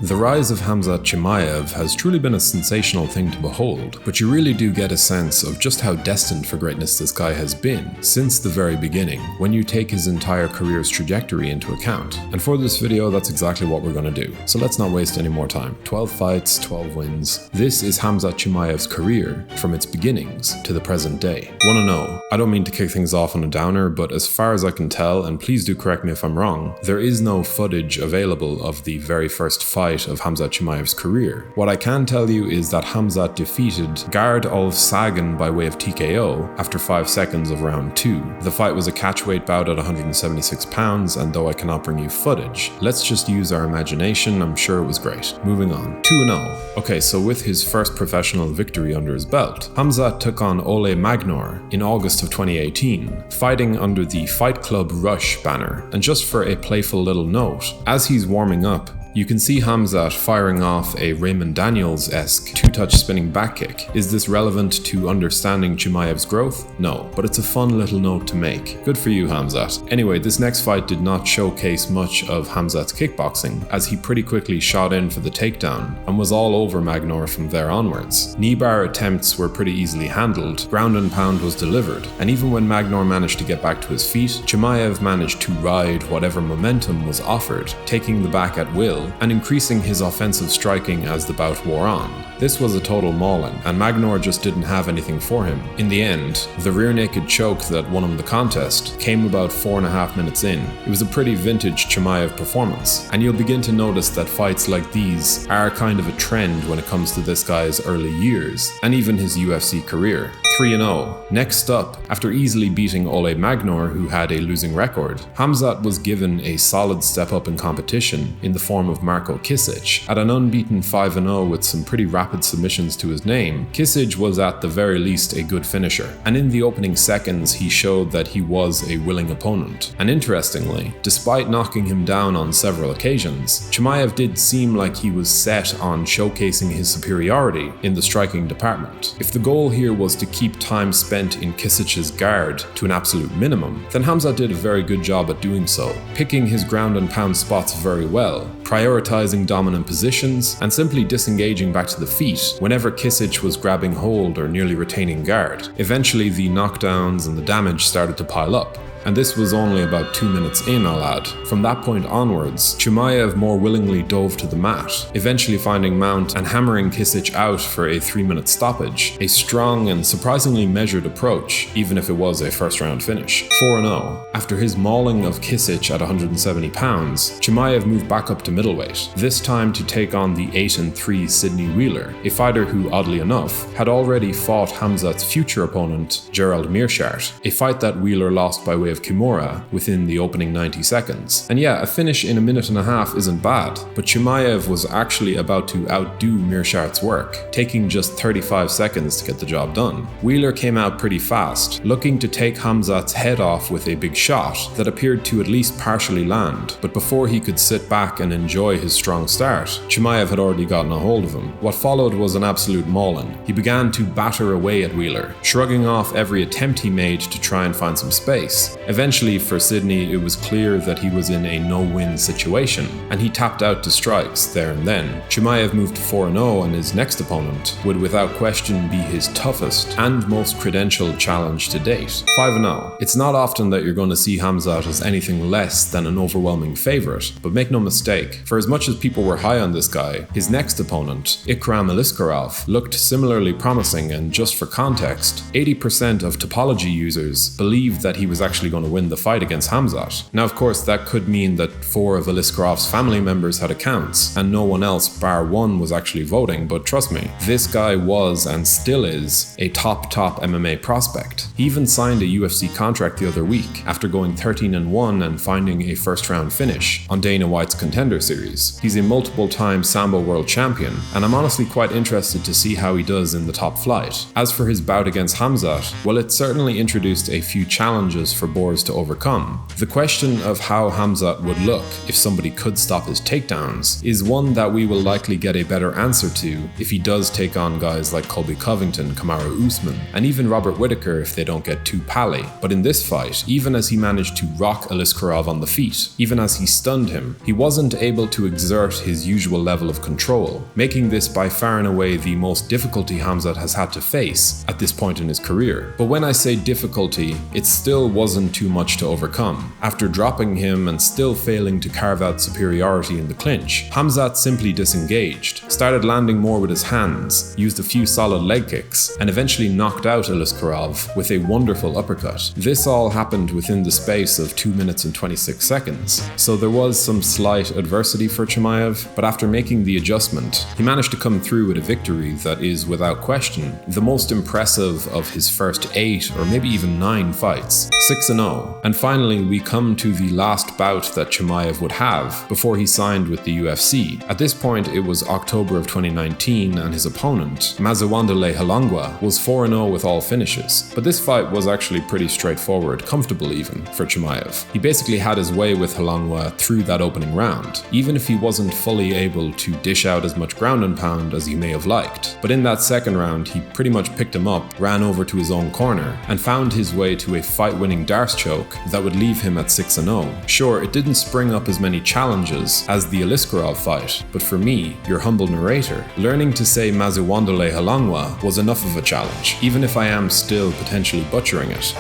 The rise of Khamzat Chimaev has truly been a sensational thing to behold, but you really do get a sense of just how destined for greatness this guy has been since the very beginning, when you take his entire career's trajectory into account. And for this video, that's exactly what we're going to do. So let's not waste any more time. 12 fights, 12 wins. This is Khamzat Chimaev's career from its beginnings to the present day. 1-0. I don't mean to kick things off on a downer, but as far as I can tell, and please do correct me if I'm wrong, there is no footage available of the very first fight of Khamzat Chimaev's career. What I can tell you is that Khamzat defeated Gard Ulf Sagan by way of TKO after 5 seconds of round 2. The fight was a catchweight bout at 176 pounds, and though I cannot bring you footage, let's just use our imagination. I'm sure it was great. Moving on. 2-0. Okay, so with his first professional victory under his belt, Khamzat took on Ole Magnor in August of 2018, fighting under the Fight Club Rush banner. And just for a playful little note, as he's warming up, you can see Khamzat firing off a Raymond Daniels-esque two-touch spinning back kick. Is this relevant to understanding Chimaev's growth? No, but it's a fun little note to make. Good for you, Khamzat. Anyway, this next fight did not showcase much of Khamzat's kickboxing, as he pretty quickly shot in for the takedown and was all over Magnor from there onwards. Knee bar attempts were pretty easily handled, ground and pound was delivered, and even when Magnor managed to get back to his feet, Chimaev managed to ride whatever momentum was offered, taking the back at will and increasing his offensive striking as the bout wore on. This was a total mauling, and Magnor just didn't have anything for him. In the end, the rear naked choke that won him the contest came about 4.5 minutes in. It was a pretty vintage Chimaev performance, and you'll begin to notice that fights like these are kind of a trend when it comes to this guy's early years, and even his UFC career. 3-0. Next up, after easily beating Ole Magnor, who had a losing record, Khamzat was given a solid step up in competition in the form of Marko Kisic. At an unbeaten 5-0 with some pretty rapid submissions to his name, Kisic was at the very least a good finisher, and in the opening seconds he showed that he was a willing opponent. And interestingly, despite knocking him down on several occasions, Chimaev did seem like he was set on showcasing his superiority in the striking department. If the goal here was to keep time spent in Kisic's guard to an absolute minimum, then Khamzat did a very good job at doing so, picking his ground and pound spots very well, prioritizing dominant positions, and simply disengaging back to the feet whenever Kisic was grabbing hold or nearly retaining guard. Eventually, the knockdowns and the damage started to pile up, and this was only about 2 minutes in, I'll add. From that point onwards, Chimaev more willingly dove to the mat, eventually finding mount and hammering Kisic out for a 3-minute stoppage. A strong and surprisingly measured approach, even if it was a first-round finish. 4-0. After his mauling of Kisic at 170 pounds, Chimaev moved back up to middleweight, this time to take on the 8-3 Sydney Wheeler, a fighter who, oddly enough, had already fought Khamzat's future opponent, Gerald Meerschaert, a fight that Wheeler lost by way of Kimura within the opening 90 seconds. And yeah, a finish in 1.5 minutes isn't bad, but Chimaev was actually about to outdo Meerschaert's work, taking just 35 seconds to get the job done. Wheeler came out pretty fast, looking to take Khamzat's head off with a big shot that appeared to at least partially land, but before he could sit back and enjoy his strong start, Chimaev had already gotten a hold of him. What followed was an absolute mauling. He began to batter away at Wheeler, shrugging off every attempt he made to try and find some space. Eventually, for Sydney, it was clear that he was in a no-win situation, and he tapped out to strikes there and then. Chimaev moved to 4-0, and his next opponent would without question be his toughest and most credentialed challenge to date. 5-0. It's not often that you're going to see Khamzat as anything less than an overwhelming favourite, but make no mistake, for as much as people were high on this guy, his next opponent, Ikram Aliskerov, looked similarly promising, and just for context, 80% of topology users believed that he was actually going to win the fight against Khamzat. Now, of course, that could mean that 4 of Aliskerov's family members had accounts, and no one else bar one was actually voting, but trust me, this guy was and still is a top MMA prospect. He even signed a UFC contract the other week after going 13-1 and finding a first-round finish on Dana White's Contender Series. He's a multiple-time Sambo world champion, and I'm honestly quite interested to see how he does in the top flight. As for his bout against Khamzat, well, it certainly introduced a few challenges for both Borz to overcome. The question of how Khamzat would look if somebody could stop his takedowns is one that we will likely get a better answer to if he does take on guys like Colby Covington, Kamaru Usman, and even Robert Whittaker if they don't get too pally. But in this fight, even as he managed to rock Aliskerov on the feet, even as he stunned him, he wasn't able to exert his usual level of control, making this by far and away the most difficulty Khamzat has had to face at this point in his career. But when I say difficulty, it still wasn't too much to overcome. After dropping him and still failing to carve out superiority in the clinch, Khamzat simply disengaged, started landing more with his hands, used a few solid leg kicks, and eventually knocked out Aliskerov with a wonderful uppercut. This all happened within the space of 2 minutes and 26 seconds, so there was some slight adversity for Chimaev, but after making the adjustment, he managed to come through with a victory that is, without question, the most impressive of his first 8 or maybe even 9 fights, 6-0. And finally, we come to the last bout that Chimaev would have before he signed with the UFC. At this point, it was October of 2019, and his opponent, Mazawandale Halangwa, was 4-0 with all finishes. But this fight was actually pretty straightforward, comfortable even, for Chimaev. He basically had his way with Halangwa through that opening round, even if he wasn't fully able to dish out as much ground and pound as he may have liked. But in that second round, he pretty much picked him up, ran over to his own corner, and found his way to a fight-winning Darce choke that would leave him at 6-0. Sure, it didn't spring up as many challenges as the Aliskerov fight, but for me, your humble narrator, learning to say Mazawandale Halangwa was enough of a challenge, even if I am still potentially butchering it.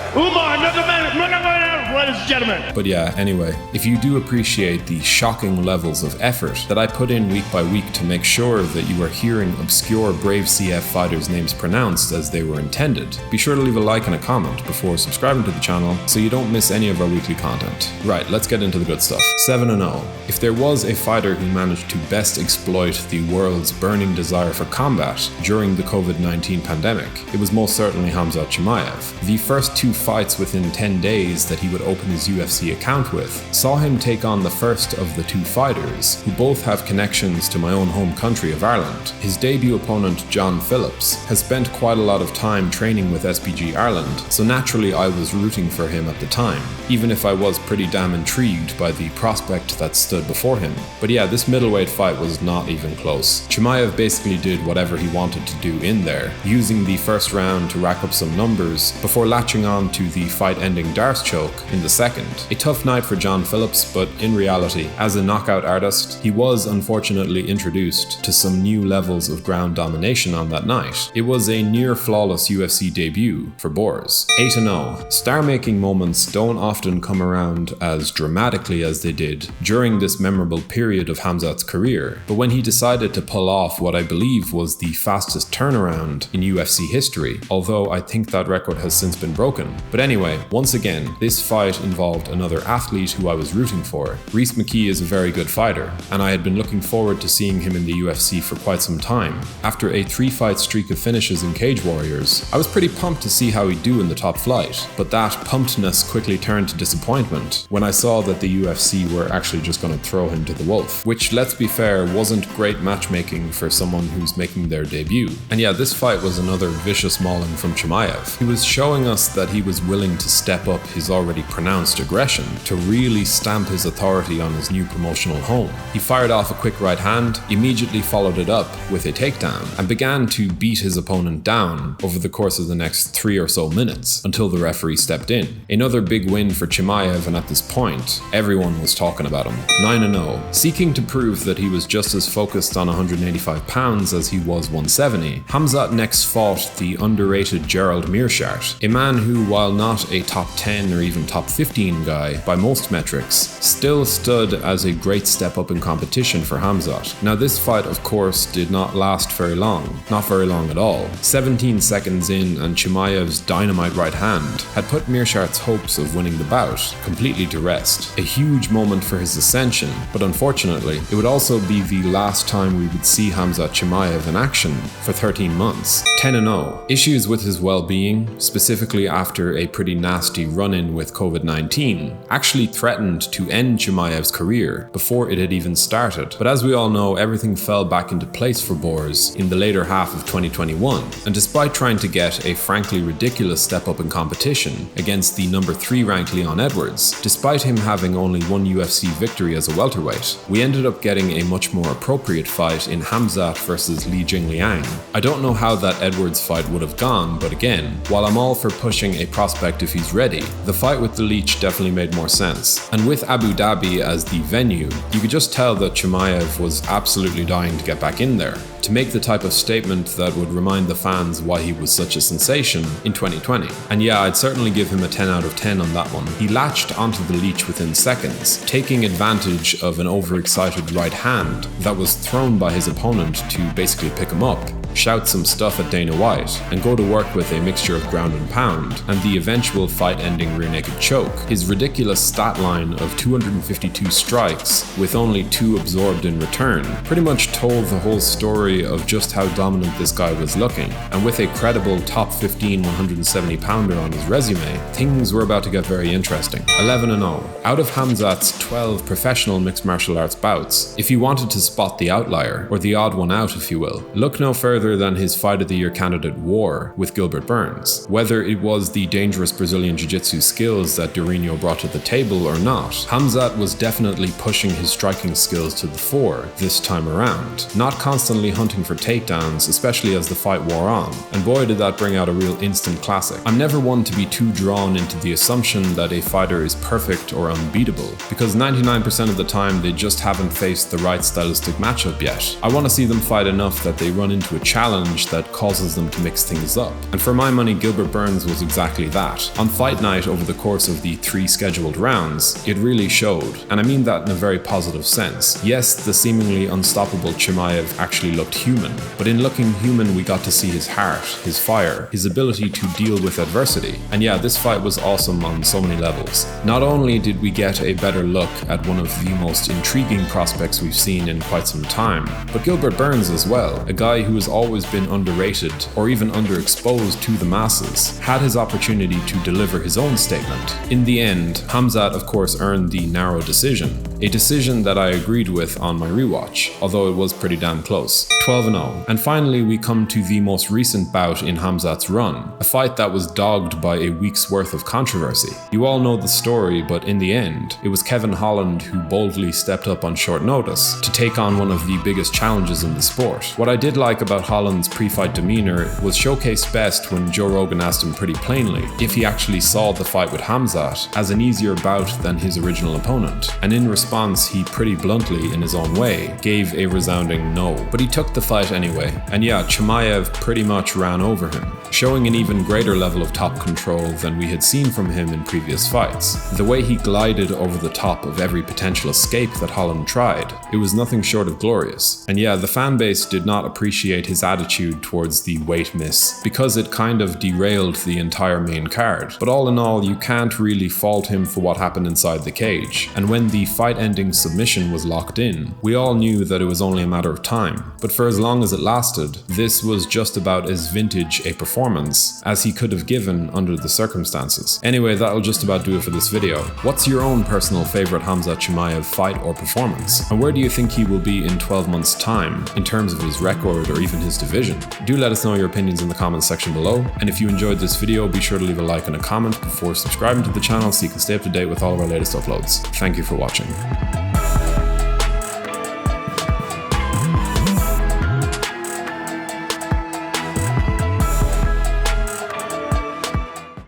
Ladies and gentlemen. But yeah, anyway, if you do appreciate the shocking levels of effort that I put in week by week to make sure that you are hearing obscure Brave CF fighters' names pronounced as they were intended, be sure to leave a like and a comment before subscribing to the channel so you don't miss any of our weekly content. Right, let's get into the good stuff. 7-0. If there was a fighter who managed to best exploit the world's burning desire for combat during the COVID-19 pandemic, it was most certainly Khamzat Chimaev. The first 2 fights within 10 days that he would open his UFC account with saw him take on the first of the 2 fighters who both have connections to my own home country of Ireland. His debut opponent, John Phillips, has spent quite a lot of time training with SBG Ireland, so naturally I was rooting for him at the time, even if I was pretty damn intrigued by the prospect that stood before him. But yeah, this middleweight fight was not even close. Chimaev basically did whatever he wanted to do in there, using the first round to rack up some numbers before latching on to the fight-ending Darce choke in the second. A tough night for John Phillips, but in reality, as a knockout artist, he was unfortunately introduced to some new levels of ground domination on that night. It was a near flawless UFC debut for Borz. 8-0. Star-making moments don't often come around as dramatically as they did during this memorable period of Khamzat's career, but when he decided to pull off what I believe was the fastest turnaround in UFC history, although I think that record has since been broken. But anyway, once again, this fight involved another athlete who I was rooting for. Rhys McKee is a very good fighter, and I had been looking forward to seeing him in the UFC for quite some time. After a 3-fight streak of finishes in Cage Warriors, I was pretty pumped to see how he'd do in the top flight, but that pumpedness quickly turned to disappointment when I saw that the UFC were actually just going to throw him to the wolf, which, let's be fair, wasn't great matchmaking for someone who's making their debut. And yeah, this fight was another vicious mauling from Chimaev. He was showing us that he was willing to step up his already pronounced aggression to really stamp his authority on his new promotional home. He fired off a quick right hand, immediately followed it up with a takedown, and began to beat his opponent down over the course of the next 3 or so minutes until the referee stepped in. Another big win for Chimaev, and at this point, everyone was talking about him. 9-0. Seeking to prove that he was just as focused on 185 pounds as he was 170, Khamzat next fought the underrated Gerald Meerschaert, a man who, while not a top 10 or even top 15 guy by most metrics, still stood as a great step up in competition for Khamzat. Now this fight, of course, did not last very long, not very long at all. 17 seconds in, and Chimaev's dynamite right hand had put Meerschaert's hopes of winning the bout completely to rest. A huge moment for his ascension, but unfortunately, it would also be the last time we would see Khamzat Chimaev in action for 13 months. 10-0. Issues with his well-being, specifically after a pretty nasty run-in with COVID-19 2019 actually threatened to end Chimaev's career before it had even started. But as we all know, everything fell back into place for Borz in the later half of 2021, and despite trying to get a frankly ridiculous step up in competition against the number 3 ranked Leon Edwards, despite him having only one UFC victory as a welterweight, we ended up getting a much more appropriate fight in Khamzat versus Li Jingliang. I don't know how that Edwards fight would have gone, but again, while I'm all for pushing a prospect if he's ready, the fight with the Leech definitely made more sense. And with Abu Dhabi as the venue, you could just tell that Chimaev was absolutely dying to get back in there, to make the type of statement that would remind the fans why he was such a sensation in 2020. And yeah, I'd certainly give him a 10 out of 10 on that one. He latched onto the Leech within seconds, taking advantage of an overexcited right hand that was thrown by his opponent to basically pick him up, shout some stuff at Dana White, and go to work with a mixture of ground and pound, and the eventual fight-ending rear naked choke. His ridiculous stat line of 252 strikes, with only 2 absorbed in return, pretty much told the whole story of just how dominant this guy was looking, and with a credible top 15 170 pounder on his resume, things were about to get very interesting. 11-0. Out of Khamzat's 12 professional mixed martial arts bouts, if you wanted to spot the outlier, or the odd one out if you will, look no further than his Fight of the Year candidate war with Gilbert Burns. Whether it was the dangerous Brazilian Jiu-Jitsu skills that Durinho brought to the table or not, Khamzat was definitely pushing his striking skills to the fore this time around, not constantly hunting for takedowns, especially as the fight wore on, and boy did that bring out a real instant classic. I'm never one to be too drawn into the assumption that a fighter is perfect or unbeatable, because 99% of the time they just haven't faced the right stylistic matchup yet. I want to see them fight enough that they run into a challenge that causes them to mix things up. And for my money, Gilbert Burns was exactly that. On fight night over the course of the 3 scheduled rounds, it really showed, and I mean that in a very positive sense. Yes, the seemingly unstoppable Chimaev actually looked human, but in looking human we got to see his heart, his fire, his ability to deal with adversity. And yeah, this fight was awesome on so many levels. Not only did we get a better look at one of the most intriguing prospects we've seen in quite some time, but Gilbert Burns as well, a guy who has always been underrated or even underexposed to the masses, had his opportunity to deliver his own statement. In the end, Khamzat of course earned the narrow decision, a decision that I agreed with on my rewatch, although it was pretty damn close. 12-0. And finally we come to the most recent bout in Khamzat's run, a fight that was dogged by a week's worth of controversy. You all know the story, but in the end, it was Kevin Holland who boldly stepped up on short notice to take on one of the biggest challenges in the sport. What I did like about Holland's pre-fight demeanor was showcased best when Joe Rogan asked him pretty plainly if he actually saw the fight with Khamzat as an easier bout than his original opponent, and in response he pretty bluntly, in his own way, gave a resounding no. But he took the fight anyway, and yeah, Chimaev pretty much ran over him, showing an even greater level of top control than we had seen from him in previous fights. The way he glided over the top of every potential escape that Holland tried, it was nothing short of glorious. And yeah, the fanbase did not appreciate his attitude towards the weight miss, because it kind of derailed the entire main card. But all in all, you can't really fault him for what happened inside the cage, and when the fight-ending submission was locked in, we all knew that it was only a matter of time. But for as long as it lasted, this was just about as vintage a performance as he could have given under the circumstances. Anyway, that'll just about do it for this video. What's your own personal favorite Khamzat Chimaev fight or performance? And where do you think he will be in 12 months' time in terms of his record or even his division? Do let us know your opinions in the comments section below, and if you enjoyed this video, be sure to leave a like and a comment before subscribing to the channel so you can stay up to date with all of our latest uploads. Thank you for watching.